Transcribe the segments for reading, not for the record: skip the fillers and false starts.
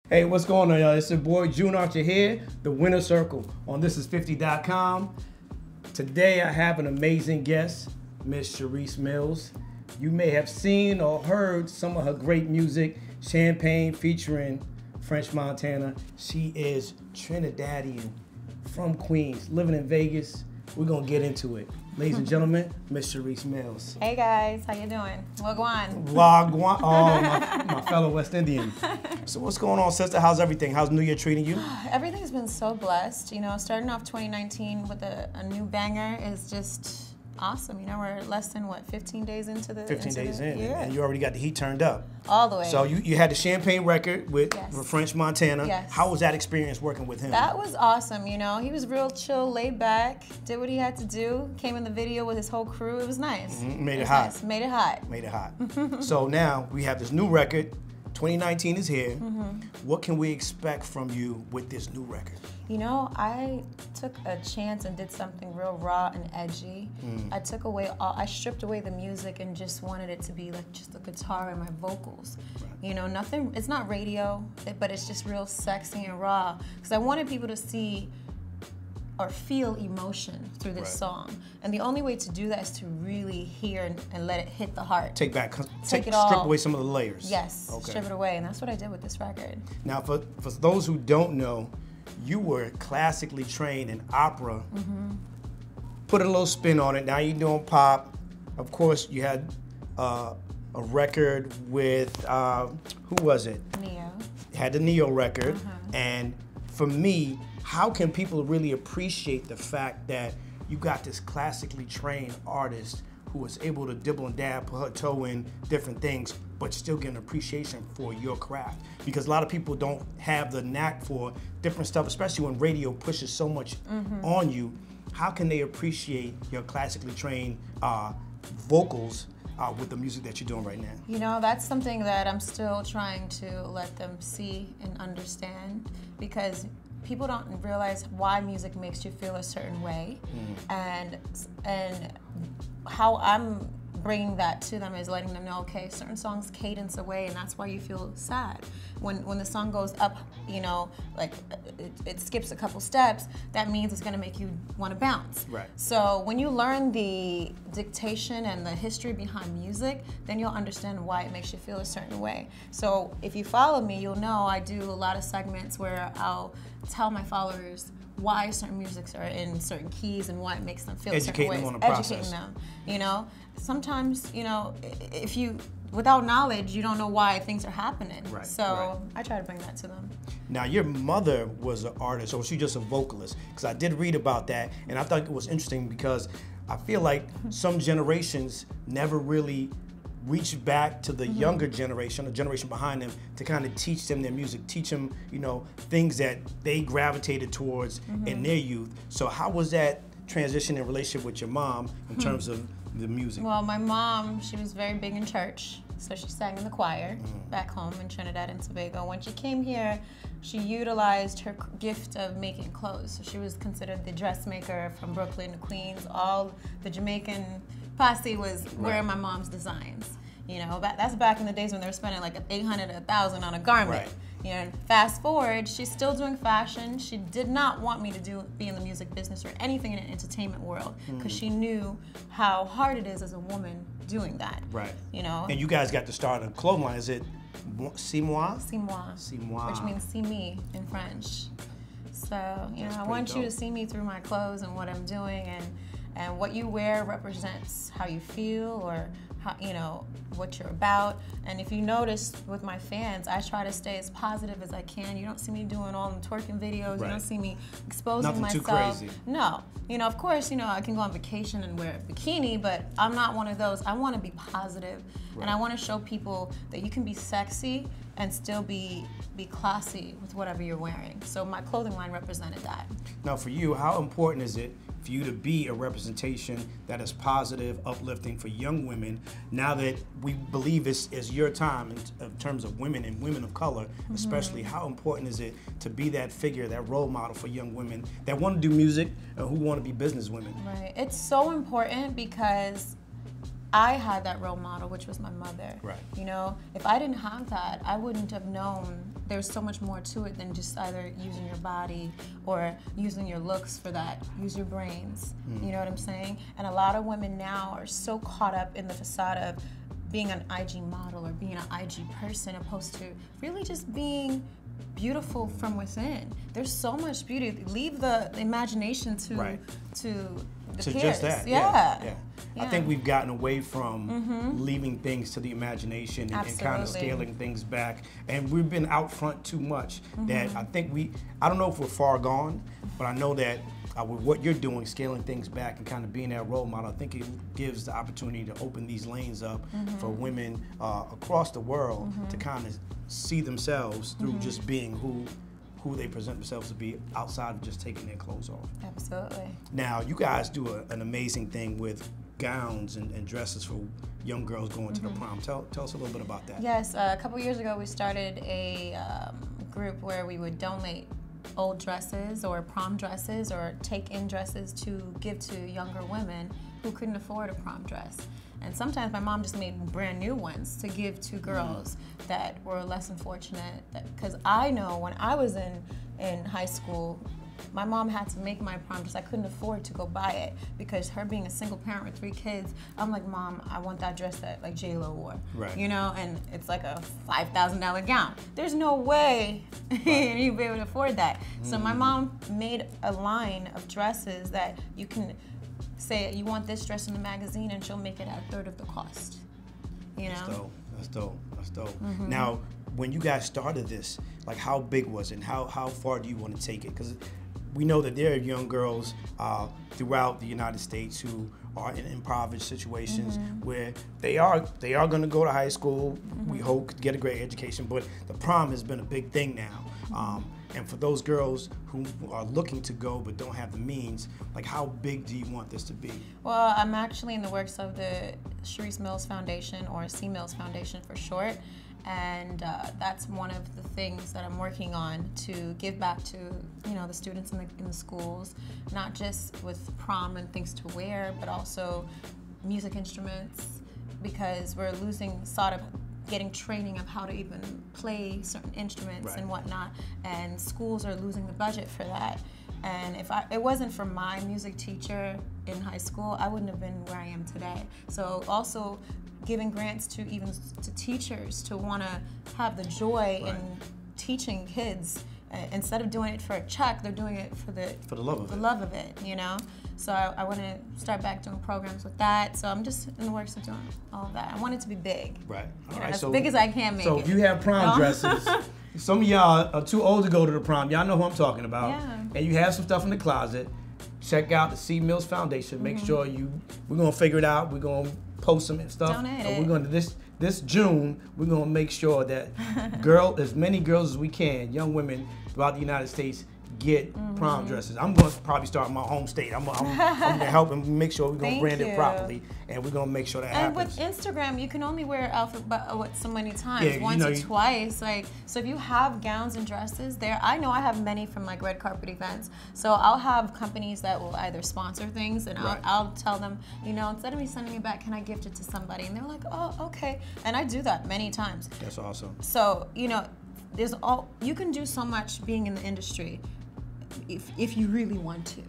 Hey, what's going on, y'all? It's your boy June Archer here, the Winner Circle on thisis50.com. Today I have an amazing guest, Miss Charisse Mills. You may have seen or heard some of her great music, Champagne featuring French Montana. She is Trinidadian from Queens, living in Vegas. We're gonna get into it. Ladies and gentlemen, Miss Charisse Mills. Hey guys, how you doing? Wagwan. Wagwan. Oh, my fellow West Indian. So what's going on, sister? How's everything? How's New Year treating you? Everything's been so blessed. You know, starting off 2019 with a new banger is just awesome. You know, we're less than, what, 15 days into the 15 days in, year? and you already got the heat turned up. All the way. So you had the Champagne record with Yes. French Montana. Yes. How was that experience working with him? That was awesome, you know. He was real chill, laid back, did what he had to do, came in the video with his whole crew. It was nice. Made it hot. Nice. Made it hot. Made it hot. So now we have this new record. 2019 is here. What can we expect from you with this new record? You know, I took a chance and did something real raw and edgy. I stripped away the music and just wanted it to be like just the guitar and my vocals. Right. You know, nothing, it's not radio, but it's just real sexy and raw. Because I wanted people to see or feel emotion through this song. And the only way to do that is to really hear and let it hit the heart. Strip away some of the layers. Yes, okay. Strip it away, and that's what I did with this record. Now, for those who don't know, you were classically trained in opera. Put a little spin on it. Now you're doing pop. Of course, you had a record with, who was it? Neo. Had the Neo record. And for me, how can people really appreciate the fact that you got this classically trained artist who was able to dibble and dab, put her toe in different things, but still get an appreciation for your craft? Because a lot of people don't have the knack for different stuff, especially when radio pushes so much on you. How can they appreciate your classically trained vocals with the music that you're doing right now? You know, that's something that I'm still trying to let them see and understand, because people don't realize why music makes you feel a certain way, and how I'm bringing that to them is letting them know, okay, certain songs cadence away, and that's why you feel sad. When the song goes up, you know, like it skips a couple steps, that means it's gonna make you want to bounce. Right. So when you learn the dictation and the history behind music, then you'll understand why it makes you feel a certain way. So if you follow me, you'll know I do a lot of segments where I'll tell my followers why certain musics are in certain keys and why it makes them feel certain ways. Educating them on the process. Educating them, you know. Sometimes, you know, if you, without knowledge, you don't know why things are happening. Right, so I try to bring that to them. Now, your mother was an artist, or was she just a vocalist? Because I did read about that, and I thought it was interesting because I feel like some generations never really reach back to the younger generation, the generation behind them, to kind of teach them their music, teach them, you know, things that they gravitated towards in their youth. So how was that transition in relationship with your mom in terms of the music? Well, my mom, she was very big in church, so she sang in the choir back home in Trinidad and Tobago. When she came here, she utilized her gift of making clothes. So she was considered the dressmaker from Brooklyn to Queens. All the Jamaican posse was wearing my mom's designs. You know, that's back in the days when they were spending like $800 or $1,000 on a garment. Right. You know, fast forward, she's still doing fashion. She did not want me to be in the music business or anything in the entertainment world, because she knew how hard it is as a woman doing that. Right. You know. And you guys got to start a clothing line. Is it C'est moi? C'est moi. C'est moi. Which means see me in French. So, you know, I want you to see me through my clothes and what I'm doing, and what you wear represents how you feel, or how, you know, what you're about. And if you notice with my fans, I try to stay as positive as I can. You don't see me doing all them twerking videos. You don't see me exposing myself. Nothing too crazy. No. You know, of course, you know, I can go on vacation and wear a bikini, but I'm not one of those. I want to be positive, and I want to show people that you can be sexy and still be classy with whatever you're wearing. So my clothing line represented that. Now, for you, how important is it for you to be a representation that is positive, uplifting for young women, now that we believe is your time in terms of women and women of color, especially? How important is it to be that figure, that role model for young women that want to do music and who want to be business women? Right. It's so important because I had that role model, which was my mother. Right. You know, if I didn't have that, I wouldn't have known there's so much more to it than just either using your body or using your looks for that. Use your brains. You know what I'm saying? And a lot of women now are so caught up in the facade of being an IG model or being an IG person, opposed to really just being beautiful from within. There's so much beauty. Leave the imagination to the peers. Just that. Yeah. I think we've gotten away from leaving things to the imagination and kind of scaling things back, and we've been out front too much. That I think I don't know if we're far gone, but I know that with what you're doing, scaling things back and kind of being that role model, I think it gives the opportunity to open these lanes up for women across the world to kind of see themselves through just being who they present themselves to be, outside of just taking their clothes off. Absolutely. Now, you guys do an amazing thing with gowns and dresses for young girls going to the prom. Tell us a little bit about that. Yes, a couple years ago we started a group where we would donate old dresses or prom dresses or take-in dresses to give to younger women who couldn't afford a prom dress. And sometimes my mom just made brand new ones to give to girls that were less than fortunate. Because I know when I was in high school, my mom had to make my prom dress. I couldn't afford to go buy it because her being a single parent with 3 kids, I'm like, Mom, I want that dress that like J-Lo wore. Right. You know, and it's like a $5,000 gown. There's no way you'd be able to afford that. So my mom made a line of dresses that you can say you want this dress in the magazine, and she'll make it at a third of the cost. You know? That's dope. Now, when you guys started this, like, how big was it? And how far do you want to take it? Because we know that there are young girls throughout the United States who are in impoverished situations where they are going to go to high school. We hope get a great education, but the prom has been a big thing now. And for those girls who are looking to go but don't have the means, like, how big do you want this to be? Well, I'm actually in the works of the Charisse Mills Foundation, or C Mills Foundation for short. And that's one of the things that I'm working on, to give back to, you know, the students in the schools, not just with prom and things to wear, but also music instruments, because we're losing sort of getting training of how to even play certain instruments and whatnot, and schools are losing the budget for that. And if it wasn't for my music teacher in high school, I wouldn't have been where I am today. So also giving grants to teachers to want to have the joy in teaching kids. Instead of doing it for a check, they're doing it for the love of it, you know? So I want to start back doing programs with that. So I'm just in the works of doing all of that. I want it to be big. Right. All right. As big as I can make it. So if you have prom dresses, some of y'all are too old to go to the prom. Y'all know who I'm talking about. Yeah. And you have some stuff in the closet, check out the C Mills Foundation. Make sure we're going to figure it out. We're going to post some stuff. Donate and it. we're going to, this June, we're going to make sure that as many girls as we can, young women throughout the United States, get prom dresses. I'm going to probably start in my home state. I'm going to help and make sure we're going to brand it properly, and we're going to make sure that happens. And with Instagram, you can only wear outfit so many times, once or twice. Like, so if you have gowns and dresses there, I know I have many from like red carpet events. So I'll have companies that will either sponsor things, and I'll tell them, you know, instead of me sending it back, can I gift it to somebody? And they're like, oh, okay. And I do that many times. That's awesome. So, you know, you can do so much being in the industry if you really want to.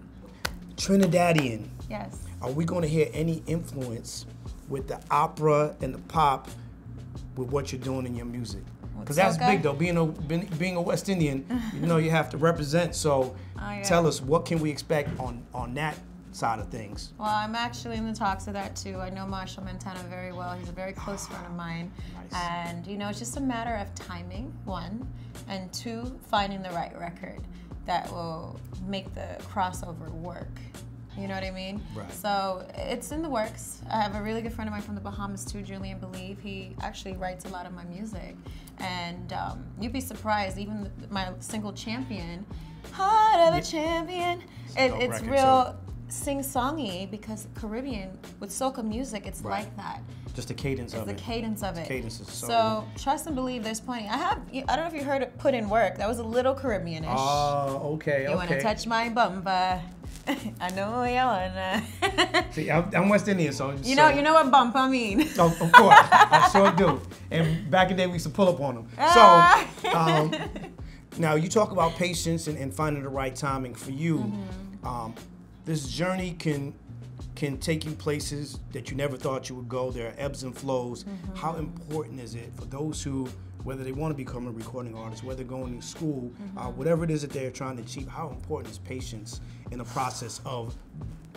Trinidadian. Yes. Are we going to hear any influence with the opera and the pop with what you're doing in your music? Because that's big, though. Being a West Indian, you know, you have to represent. So tell us, what can we expect on that side of things? Well, I'm actually in the talks of that too. I know Marshall Montana very well. He's a very close friend of mine. Nice. And you know, it's just a matter of timing, 1, and 2, finding the right record that will make the crossover work. You know what I mean? Right. So it's in the works. I have a really good friend of mine from the Bahamas too, Julian Believe. He actually writes a lot of my music. And you'd be surprised, even my single Champion, Heart of a Champion, it's real sing-songy, because Caribbean, with soca music, it's like that. Just the cadence of it. It's the cadence of it. Cadence is so trust and believe, there's plenty. I don't know if you heard it, Put in Work. That was a little Caribbean-ish. Oh, okay, You want to touch my bumper. I know you wanna. See, I'm West Indian, so you know what bump I mean. Oh, of course, I sure do. And back in the day, we used to pull up on them. So now you talk about patience and finding the right timing for you. This journey can take you places that you never thought you would go. There are ebbs and flows. How important is it for those who, whether they want to become a recording artist, whether they're going to school, whatever it is that they're trying to achieve, how important is patience in the process of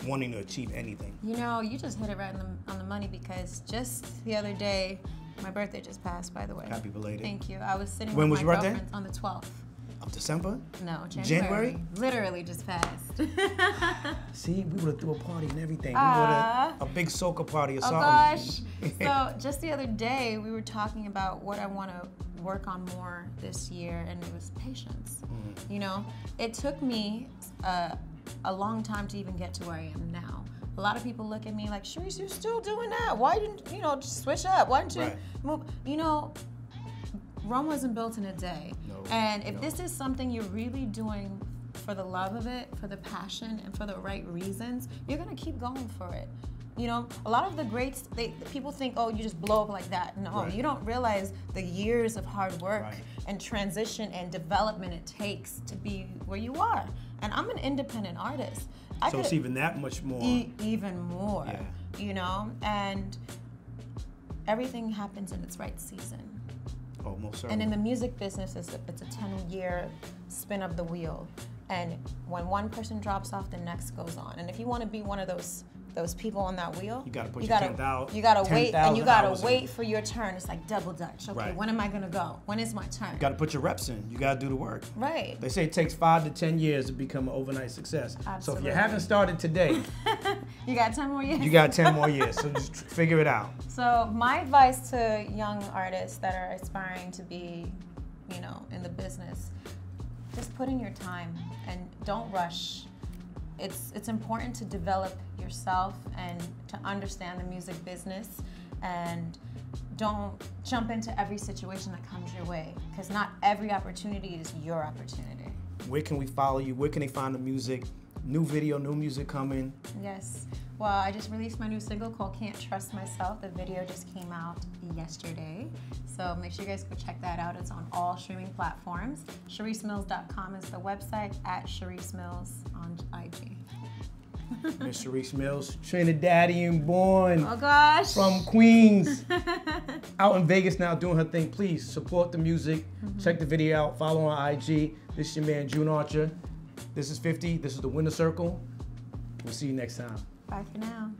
wanting to achieve anything? You know, you just hit it right on the money, because just the other day, my birthday just passed, by the way. Happy belated. Thank you. I was sitting When with was my your birthday? girlfriends on the 12th. Of December? No, January? Literally just passed. See, we would have threw a party and everything. We would have a big soca party or something. Oh gosh. So just the other day, we were talking about what I want to work on more this year, and it was patience. You know, it took me a long time to even get to where I am now. A lot of people look at me like, Cherise, you're still doing that. Why didn't you just switch up? Why didn't you move? You know, Rome wasn't built in a day. And if this is something you're really doing for the love of it, for the passion, and for the right reasons, you're gonna keep going for it. You know, a lot of the greats, people think, oh, you just blow up like that. No, you don't realize the years of hard work and transition and development it takes to be where you are. And I'm an independent artist. So it's even that much more. Even more, you know? And everything happens in its right season. Oh, most certainly. And in the music business, it's a 10-year spin of the wheel. And when one person drops off, the next goes on. And if you want to be one of those people on that wheel, you gotta put you your gotta 10,000. You gotta wait, and you gotta wait in. for your turn. It's like double dutch. Okay, when am I gonna go? When is my turn? You gotta put your reps in. You gotta do the work. Right. They say it takes 5 to 10 years to become an overnight success. Absolutely. So if you haven't started today, you got 10 more years. You got 10 more years. So just figure it out. So my advice to young artists that are aspiring to be, in the business, just put in your time and don't rush. It's important to develop yourself and to understand the music business, and don't jump into every situation that comes your way, because not every opportunity is your opportunity. Where can we follow you? Where can they find the music? New video, new music coming? Yes. Well, I just released my new single called Can't Trust Myself. The video just came out yesterday. So make sure you guys go check that out. It's on all streaming platforms. ChariceMills.com is the website, at Charisse Mills on IG. Miss Charisse Mills, Trinidadian born. Oh gosh. From Queens. Out in Vegas now doing her thing. Please support the music. Check the video out. Follow on IG. This is your man, June Archer. This is 50. This is the Winner Circle. We'll see you next time. Bye for now.